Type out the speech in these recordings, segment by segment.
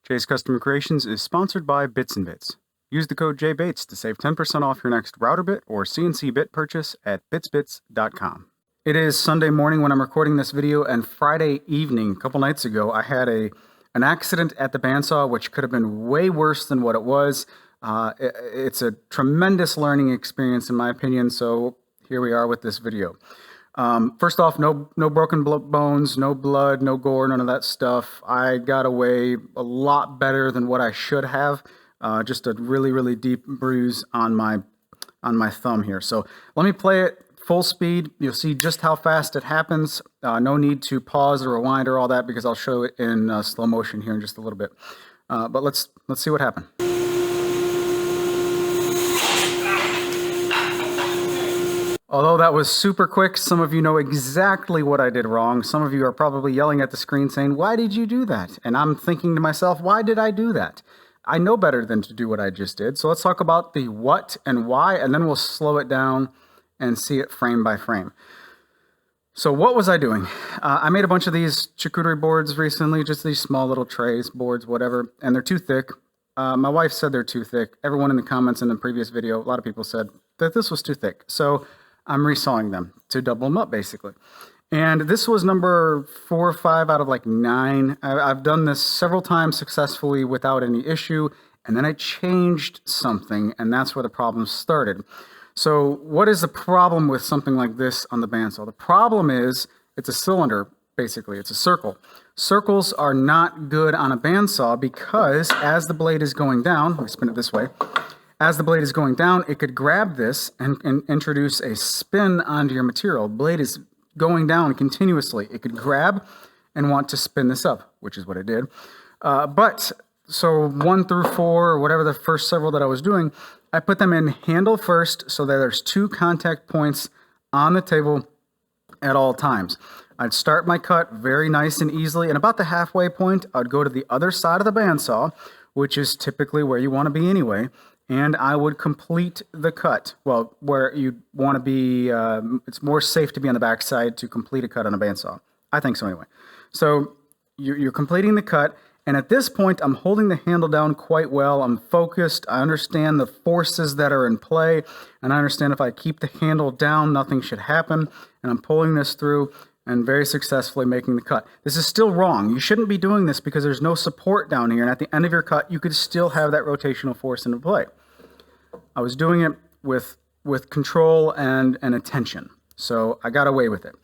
Jay's Custom Creations is sponsored by Bits and Bits. Use the code JBates to save 10% off your next router bit or CNC bit purchase at bitsbits.com. It is Sunday morning when I'm recording this video, and Friday evening, a couple nights ago, I had an accident at the bandsaw, which could have been way worse than what it was. It's a tremendous learning experience, in my opinion, so here we are with this video. First off, no broken bones, no blood, no gore, none of that stuff. I got away a lot better than what I should have. Just a really deep bruise on my thumb here. So let me play it full speed. You'll see just how fast it happens. No need to pause or rewind or all that, because I'll show it in slow motion here in just a little bit. But let's see what happened. Although that was super quick, some of you know exactly what I did wrong. Some of you are probably yelling at the screen saying, "Why did you do that?" And I'm thinking to myself, why did I do that? I know better than to do what I just did. So let's talk about the what and why, and then we'll slow it down and see it frame by frame. So what was I doing? I made a bunch of these charcuterie boards recently, just these small little trays, boards, whatever, and they're too thick. My wife said they're too thick. Everyone in the comments in the previous video, a lot of people said that this was too thick. So I'm resawing them to double them up, basically. And this was number 4 or 5 out of like 9. I've done this several times successfully without any issue, and then I changed something, and that's where the problem started. So what is the problem with something like this on the bandsaw? The problem is it's a cylinder, basically. It's a circle. Circles are not good on a bandsaw because as the blade is going down, let me spin it this way, as the blade is going down, it could grab this and introduce a spin onto your material. Blade is going down continuously. It could grab and want to spin this up, which is what it did. So 1 through 4, or whatever the first several that I was doing, I put them in handle first so that there's 2 contact points on the table at all times. I'd start my cut very nice and easily, and about the halfway point, I'd go to the other side of the bandsaw, which is typically where you want to be anyway, and I would complete the cut. Well, where you want to be, it's more safe to be on the back side to complete a cut on a bandsaw. I think so anyway. So you're completing the cut, and at this point, I'm holding the handle down quite well. I'm focused. I understand the forces that are in play, and I understand if I keep the handle down, nothing should happen, and I'm pulling this through and very successfully making the cut. This is still wrong. You shouldn't be doing this because there's no support down here, and at the end of your cut, you could still have that rotational force into play. I was doing it with control and attention, so I got away with it.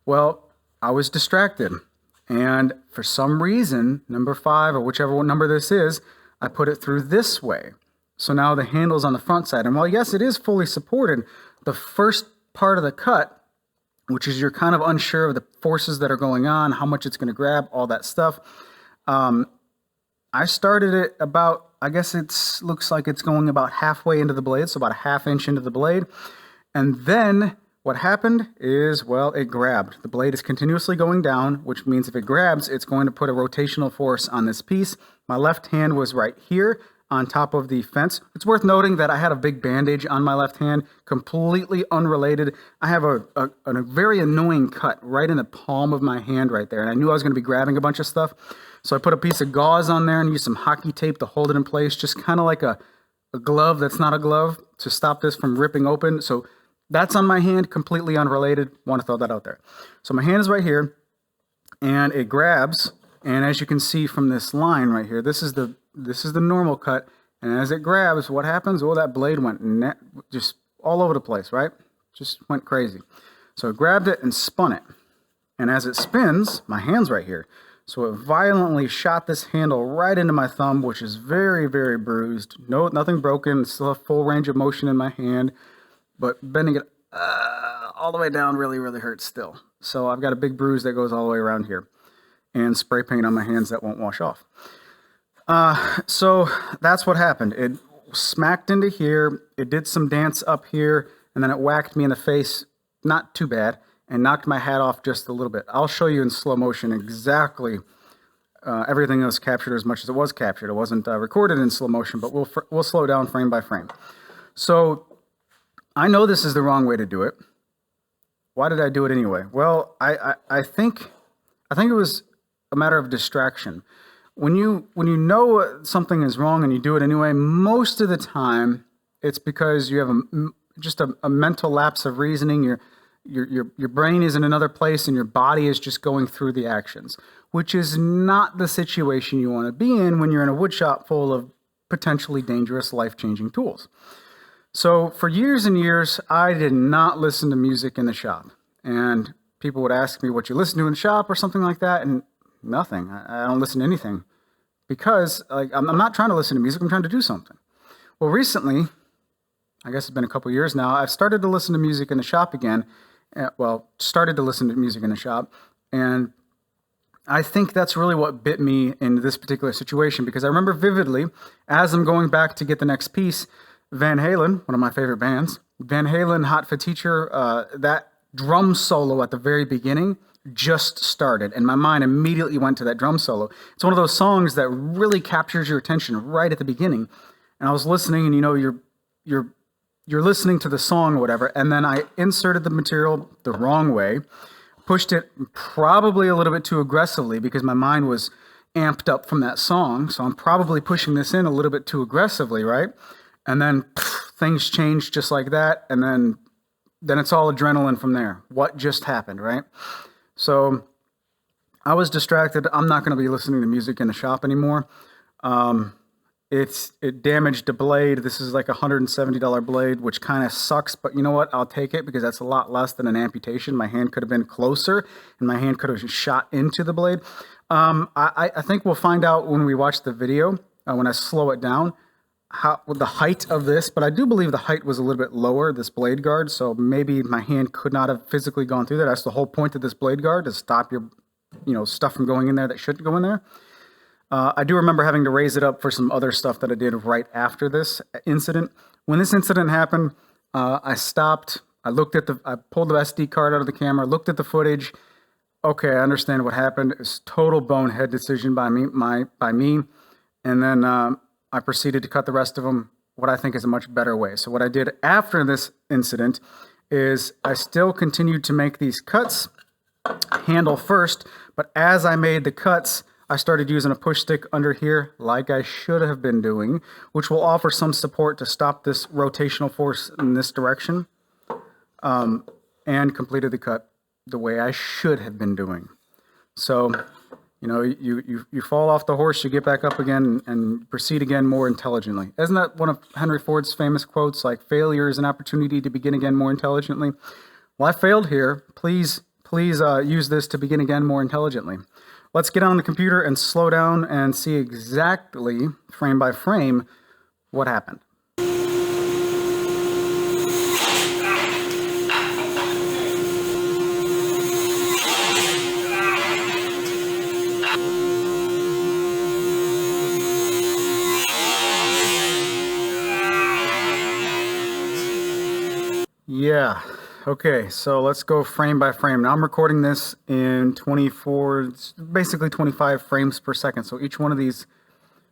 Well, I was distracted, and for some reason, number 5 or whichever number this is, I put it through this way. So now the handle's on the front side, and while yes, it is fully supported, the first part of the cut, which is you're kind of unsure of the forces that are going on, how much it's going to grab, all that stuff. I started it about, I guess it looks like it's going about halfway into the blade, so about a ½ inch into the blade. And then what happened is, well, it grabbed. The blade is continuously going down, which means if it grabs, it's going to put a rotational force on this piece. My left hand was right here on top of the fence. It's worth noting that I had a big bandage on my left hand, completely unrelated. I have a very annoying cut right in the palm of my hand right there, and I knew I was going to be grabbing a bunch of stuff. So I put a piece of gauze on there and used some hockey tape to hold it in place, just kind of like a glove that's not a glove to stop this from ripping open. So that's on my hand, completely unrelated. Want to throw that out there. So my hand is right here, and it grabs, and as you can see from this line right here, this is the normal cut, and as it grabs, what happens? Oh, that blade went just all over the place, right? Just went crazy. So it grabbed it and spun it, and as it spins, my hand's right here. So it violently shot this handle right into my thumb, which is very bruised. Nothing broken, still have full range of motion in my hand, but bending it all the way down really hurts still. So I've got a big bruise that goes all the way around here, and spray paint on my hands that won't wash off. So that's what happened. It smacked into here, it did some dance up here, and then it whacked me in the face, not too bad, and knocked my hat off just a little bit. I'll show you in slow motion exactly everything that was captured as much as it was captured. It wasn't recorded in slow motion, but we'll slow down frame by frame. So I know this is the wrong way to do it. Why did I do it anyway? Well, I think it was a matter of distraction. when you know something is wrong and you do it anyway, most of the time it's because you have just a mental lapse of reasoning. Your brain is in another place and your body is just going through the actions, which is not the situation you want to be in when you're in a wood shop full of potentially dangerous, life-changing tools. So for years and years, I did not listen to music in the shop. And people would ask me what you listen to in the shop or something like that, and nothing. I don't listen to anything because I'm not trying to listen to music. I'm trying to do something. Well, recently, I guess it's been a couple years now, I've started to listen to music in the shop again. Started to listen to music in the shop. And I think that's really what bit me in this particular situation, because I remember vividly, as I'm going back to get the next piece, Van Halen, one of my favorite bands, Van Halen, Hot for Teacher, that drum solo at the very beginning just started, and my mind immediately went to that drum solo. It's one of those songs that really captures your attention right at the beginning. And I was listening, and you're listening to the song or whatever, and then I inserted the material the wrong way, pushed it probably a little bit too aggressively because my mind was amped up from that song, so I'm probably pushing this in a little bit too aggressively, right? And then things change just like that, and then it's all adrenaline from there. What just happened, right? So I was distracted. I'm not going to be listening to music in the shop anymore. It damaged the blade. This is like a $170 blade, which kind of sucks, but you know what? I'll take it because that's a lot less than an amputation. My hand could have been closer, and my hand could have shot into the blade. I think we'll find out when we watch the video, when I slow it down, how the height of this, but I do believe the height was a little bit lower, this blade guard, so maybe my hand could not have physically gone through that. That's the whole point of this blade guard, to stop your stuff from going in there that shouldn't go in there. I do remember having to raise it up for some other stuff that I did right after this incident. When this incident happened, I stopped. I pulled the SD card out of the camera, looked at the footage. Okay, I understand what happened. It's total bonehead decision by me. And then I proceeded to cut the rest of them what I think is a much better way. So what I did after this incident is I still continued to make these cuts, handle first, but as I made the cuts, I started using a push stick under here like I should have been doing, which will offer some support to stop this rotational force in this direction, and completed the cut the way I should have been doing. So, you fall off the horse, you get back up again and proceed again more intelligently. Isn't that one of Henry Ford's famous quotes, like, failure is an opportunity to begin again more intelligently? Well, I failed here. Please use this to begin again more intelligently. Let's get on the computer and slow down and see exactly, frame by frame, what happened. Yeah, okay, so let's go frame by frame. Now I'm recording this in 25 frames per second. So each one of these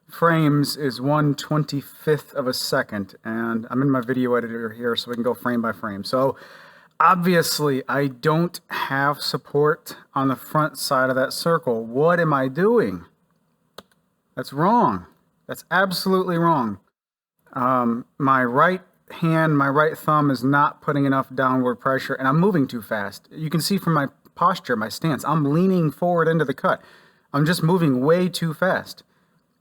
frames is 1/25th of a second. And I'm in my video editor here, so we can go frame by frame. So obviously I don't have support on the front side of that circle. What am I doing? That's wrong. That's absolutely wrong. My right thumb is not putting enough downward pressure, and I'm moving too fast. You can see from my posture, my stance, I'm leaning forward into the cut. I'm just moving way too fast.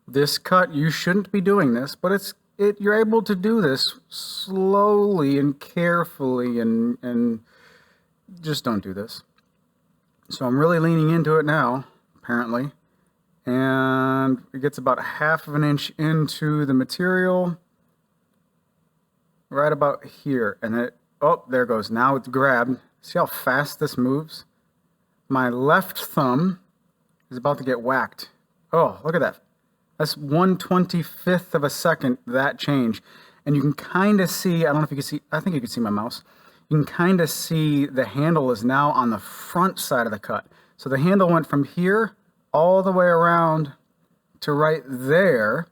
This cut, you shouldn't be doing this, but you're able to do this slowly and carefully, and just don't do this. So I'm really leaning into it now, apparently, and it gets about 1/2 of an inch into the material. Right about here, and there it goes. Now it's grabbed. See how fast this moves? My left thumb is about to get whacked. Oh, look at that. That's 1/25th of a second, that change. And you can kind of see, I don't know if you can see, I think you can see my mouse. You can kind of see the handle is now on the front side of the cut. So the handle went from here all the way around to right there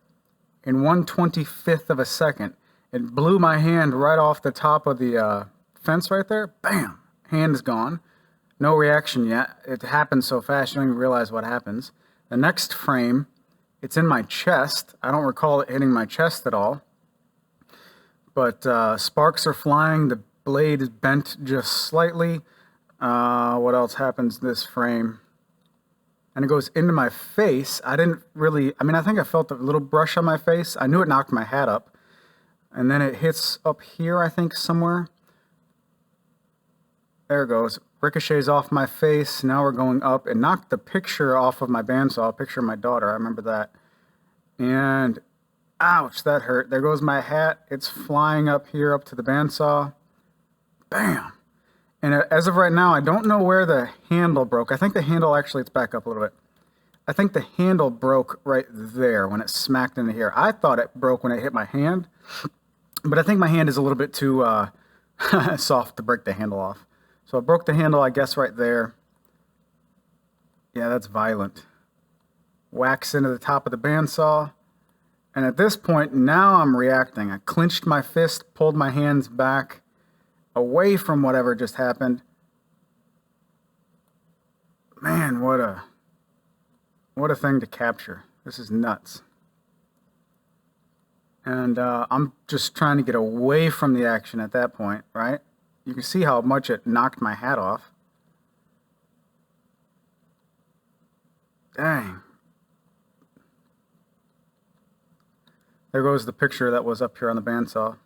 in 1/25th of a second. It blew my hand right off the top of the fence right there. Bam! Hand is gone. No reaction yet. It happens so fast you don't even realize what happens. The next frame It's in my chest. I don't recall it hitting my chest at all. But sparks are flying. The blade is bent just slightly. What else happens in this frame? And it goes into my face. I think I felt a little brush on my face. I knew it knocked my hat up. And then it hits up here, I think, somewhere. There it goes. Ricochets off my face. Now we're going up. It knocked the picture off of my bandsaw, a picture of my daughter. I remember that. And ouch, that hurt. There goes my hat. It's flying up here, up to the bandsaw. Bam. And as of right now, I don't know where the handle broke. I think the handle, actually, let's back up a little bit. I think the handle broke right there when it smacked into here. I thought it broke when it hit my hand, but I think my hand is a little bit too soft to break the handle off. So I broke the handle, I guess, right there. Yeah, that's violent. Whacks into the top of the bandsaw. And at this point, now I'm reacting. I clenched my fist, pulled my hands back, away from whatever just happened. Man, what a thing to capture. This is nuts. And I'm just trying to get away from the action at that point, right? You can see how much it knocked my hat off. Dang. There goes the picture that was up here on the bandsaw.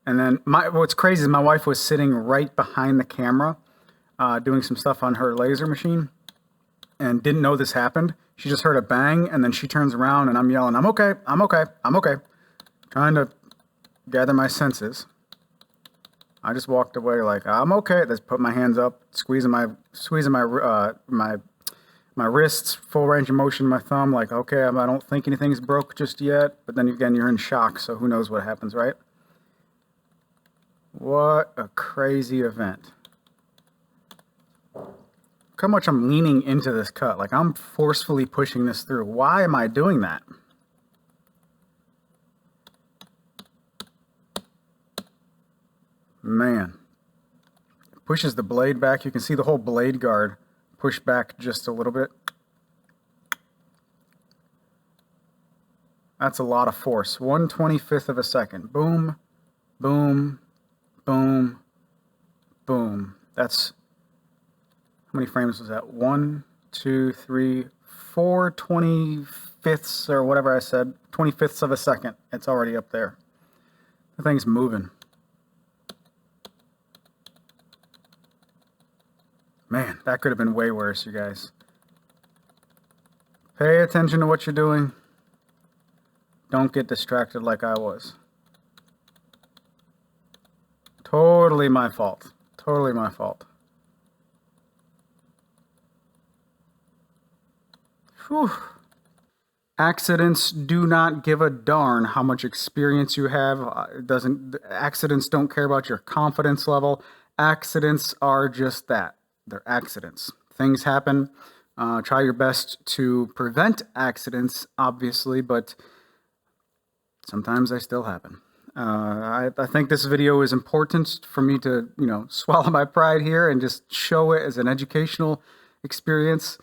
And then what's crazy is my wife was sitting right behind the camera doing some stuff on her laser machine and didn't know this happened. She just heard a bang, and then she turns around and I'm yelling, I'm okay, I'm okay, I'm okay. Trying to gather my senses. I just walked away like, I'm okay. Just put my hands up, squeezing my wrists, full range of motion, my thumb, like, okay, I don't think anything's broke just yet. But then again, you're in shock, so who knows what happens, right? What a crazy event. Look how much I'm leaning into this cut. Like, I'm forcefully pushing this through. Why am I doing that? Man. It pushes the blade back. You can see the whole blade guard push back just a little bit. That's a lot of force. 1/25 of a second. Boom, boom, boom, boom. That's, how many frames was that? 1, 2, 3, 4 25ths or whatever I said. 25ths of a second. It's already up there. The thing's moving. Man, that could have been way worse, you guys. Pay attention to what you're doing. Don't get distracted like I was. Totally my fault. Totally my fault. Whew. Accidents do not give a darn how much experience you have. Accidents don't care about your confidence level. Accidents are just that. They're accidents. Things happen. Try your best to prevent accidents, obviously, but sometimes they still happen. I think this video is important for me to, swallow my pride here and just show it as an educational experience.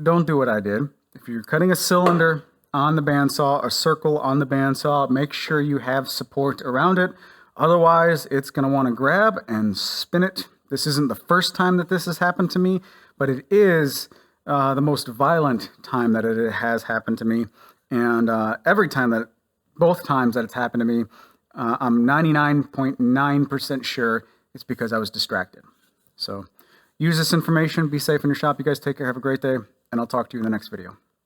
Don't do what I did. If you're cutting a cylinder on the bandsaw, a circle on the bandsaw, make sure you have support around it. Otherwise, it's going to want to grab and spin it. This isn't the first time that this has happened to me, but it is the most violent time that it has happened to me. And both times that it's happened to me, I'm 99.9% sure it's because I was distracted. So use this information. Be safe in your shop. You guys take care. Have a great day. And I'll talk to you in the next video.